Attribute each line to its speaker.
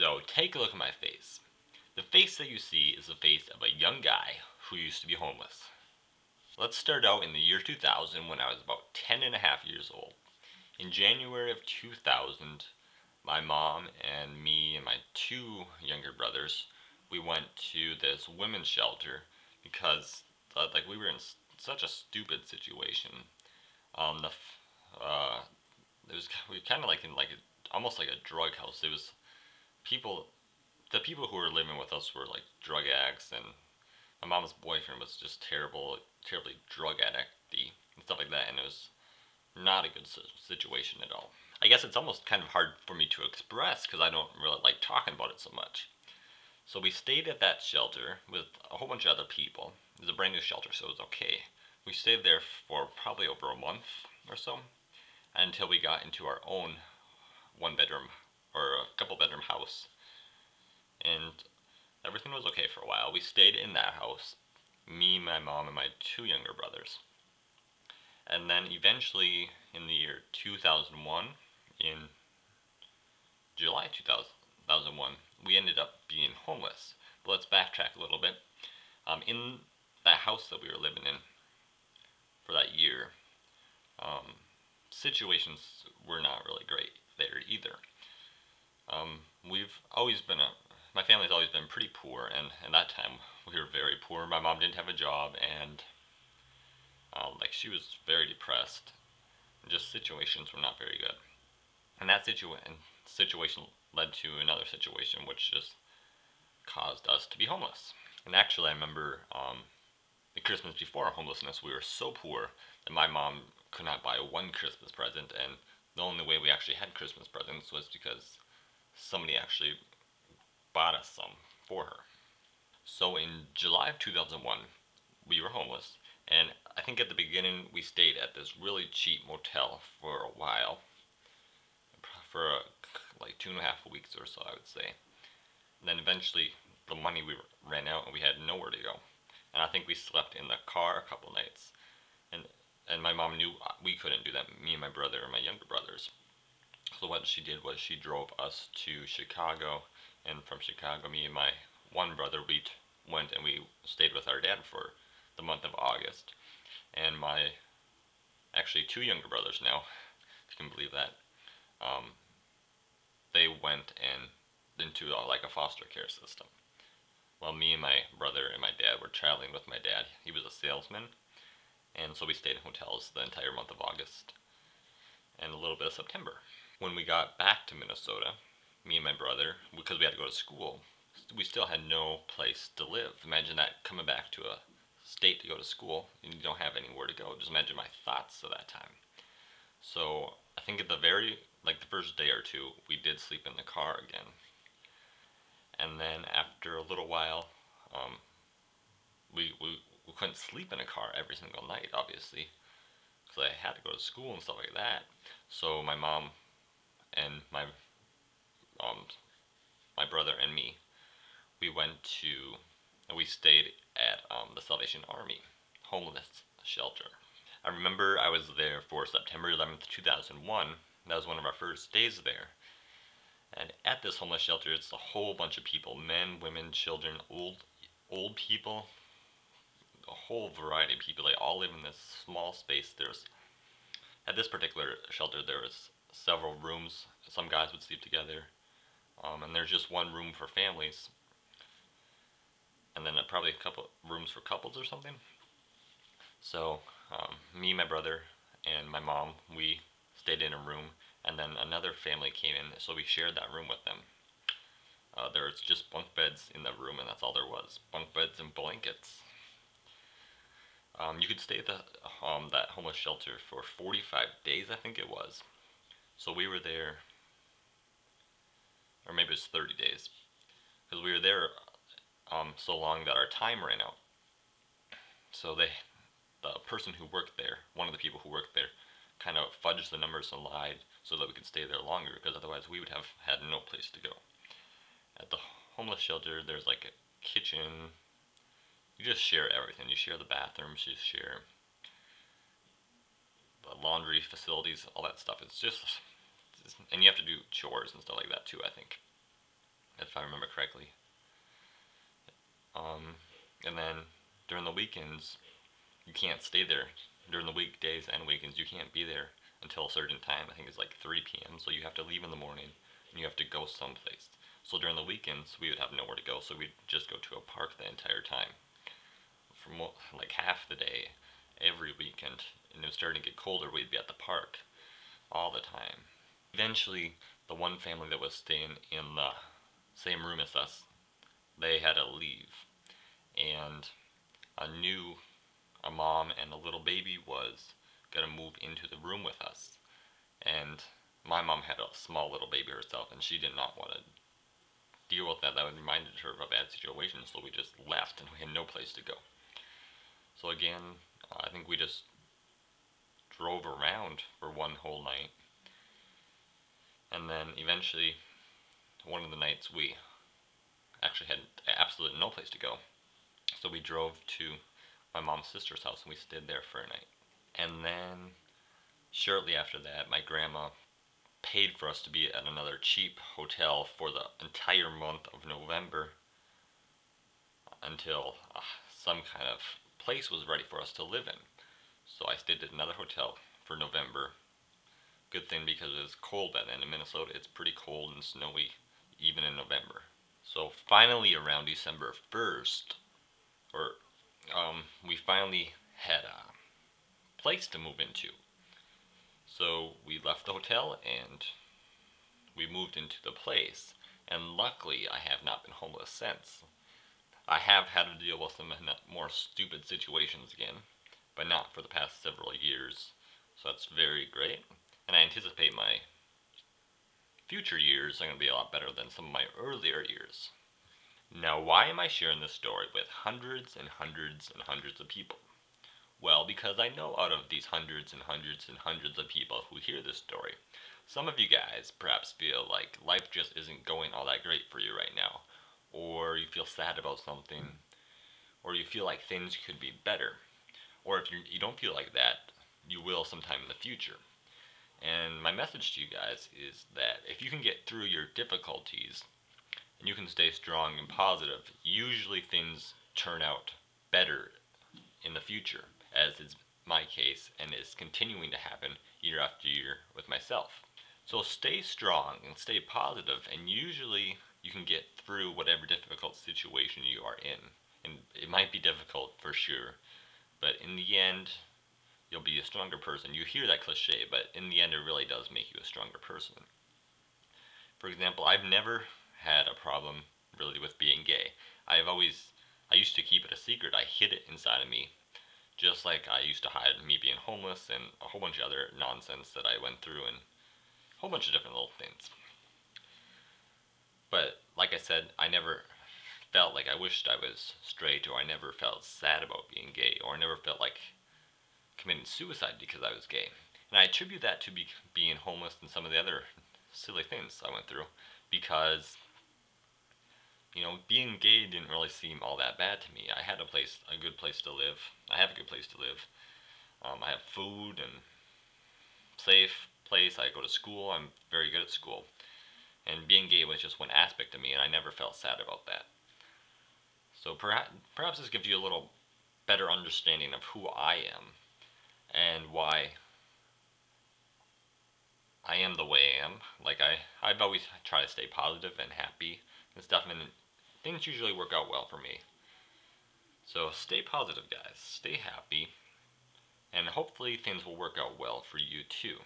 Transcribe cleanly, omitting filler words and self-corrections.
Speaker 1: So take a look at my face. The face that you see is the face of a young guy who used to be homeless. Let's start out in the year 2000 when I was about 10 and a half years old. In January of 2000, my mom and me and my two younger brothers, we went to this women's shelter because we were in such a stupid situation. Um, the it was we were kind of like in almost like a drug house. It was people the people who were living with us were like drug addicts, and my mom's boyfriend was just terribly drug addicty and stuff like that, and it was not a good situation at all. I guess it's almost kind of hard for me to express because I don't really like talking about it so much. So we stayed at that shelter with a whole bunch of other people. It was a brand new shelter, so it was okay. We stayed there for probably over a month or so until we got into our own one bedroom or a couple bedroom house. And everything was okay for a while. We stayed in that house, me, my mom, and my two younger brothers. And then eventually in the year 2001, in July 2001, we ended up being homeless. But let's backtrack a little bit. In that house that we were living in for that year, um, situations were not really great there either. We've always been my family's always been pretty poor, and at that time we were very poor. My mom didn't have a job, and she was very depressed. Just situations were not very good, and that situation led to another situation, which just caused us to be homeless. And actually, I remember the Christmas before our homelessness, we were so poor that my mom could not buy one Christmas present, and the only way we actually had Christmas presents was because somebody actually bought us some for her. So in July of 2001, we were homeless, and I think at the beginning we stayed at this really cheap motel for a while, for like 2.5 weeks or so, I would say. And then eventually the money we ran out and we had nowhere to go. And I think we slept in the car a couple nights. And and my mom knew we couldn't do that, me and my brother and my younger brothers. So what she did was she drove us to Chicago, and from Chicago, me and my one brother, we went and we stayed with our dad for the month of August. And my actually two younger brothers now, if you can believe that, um, they went and into like a foster care system. While me and my brother and my dad were traveling with my dad, he was a salesman, and so we stayed in hotels the entire month of August and a little bit of September. When we got back to Minnesota, me and my brother, because we had to go to school, we still had no place to live. Imagine that, coming back to a state to go to school and you don't have anywhere to go. Just imagine my thoughts at that time. So I think at the first day or two, we did sleep in the car again. And then after a little while, um, we couldn't sleep in a car every single night, obviously, because I had to go to school and stuff like that. So my mom and um, my brother and me, we went to, we stayed at the Salvation Army homeless shelter. I remember I was there for September 11th, 2001. That was one of our first days there. And at this homeless shelter, it's a whole bunch of people, men, women, children, old people, a whole variety of people. They all live in this small space. At this particular shelter, there was several rooms. Some guys would sleep together, and there's just one room for families, and then probably a couple rooms for couples or something. So me, my brother, and my mom, we stayed in a room, and then another family came in, so we shared that room with them. There was just bunk beds in the room, and that's all there was. Bunk beds and blankets. You could stay at that homeless shelter for 45 days, I think it was. So we were there, or maybe it was 30 days, because we were there so long that our time ran out. So the person who worked there, one of the people who worked there, kind of fudged the numbers and lied so that we could stay there longer, because otherwise we would have had no place to go. At the homeless shelter, there's like a kitchen. You just share everything. You share the bathrooms, you share the laundry facilities, all that stuff. And you have to do chores and stuff like that too, I think. if I remember correctly. Um, and then during the weekends, you can't stay there. During the weekdays and weekends, you can't be there until a certain time. I think it's like 3 p.m. So you have to leave in the morning and you have to go someplace. So during the weekends, we would have nowhere to go, so we'd just go to a park the entire time. For like half the day, every weekend, and it was starting to get colder, we'd be at the park all the time. Eventually, the one family that was staying in the same room as us, they had to leave, and a mom and a little baby was gonna move into the room with us. And my mom had a small little baby herself, and she did not want to deal with that. That would reminded her of a bad situation, so we just left, and we had no place to go. So again, I think we just drove around for one whole night, and then eventually, one of the nights we actually had absolutely no place to go. So we drove to my mom's sister's house, and we stayed there for a night. And then shortly after that, my grandma paid for us to be at another cheap hotel for the entire month of November until some kind of place was ready for us to live in. So I stayed at another hotel for November. Good thing because it was cold by then. In Minnesota, it's pretty cold and snowy even in November. So finally, around December 1st, or we finally had a place to move into. So we left the hotel and we moved into the place. And luckily, I have not been homeless since. I have had to deal with some more stupid situations again, but not for the past several years. So that's very great. And I anticipate my future years are going to be a lot better than some of my earlier years. Now, why am I sharing this story with hundreds and hundreds and hundreds of people? Well, because I know out of these hundreds and hundreds and hundreds of people who hear this story, some of you guys perhaps feel like life just isn't going all that great for you right now, or you feel sad about something, or you feel like things could be better, or if you don't feel like that, you will sometime in the future. And my message to you guys is that if you can get through your difficulties and you can stay strong and positive, usually things turn out better in the future, as is my case and is continuing to happen year after year with myself. So stay strong and stay positive, and usually you can get through whatever difficult situation you are in. And it might be difficult for sure, but in the end, you'll be a stronger person. You hear that cliche, but in the end, it really does make you a stronger person. For example, I've never had a problem really with being gay. I used to keep it a secret. I hid it inside of me, just like I used to hide me being homeless and a whole bunch of other nonsense that I went through and a whole bunch of different little things. But like I said, I never felt like I wished I was straight, or I never felt sad about being gay, or I never felt like committing suicide because I was gay. And I attribute that to being homeless and some of the other silly things I went through, because being gay didn't really seem all that bad to me. I had a good place to live. I have a good place to live. I have food and safe place. I go to school. I'm very good at school. And being gay was just one aspect of me, and I never felt sad about that. So perhaps this gives you a little better understanding of who I am and why I am the way I am. Like I've always tried to stay positive and happy and stuff, and things usually work out well for me. So stay positive, guys. Stay happy, and hopefully things will work out well for you too.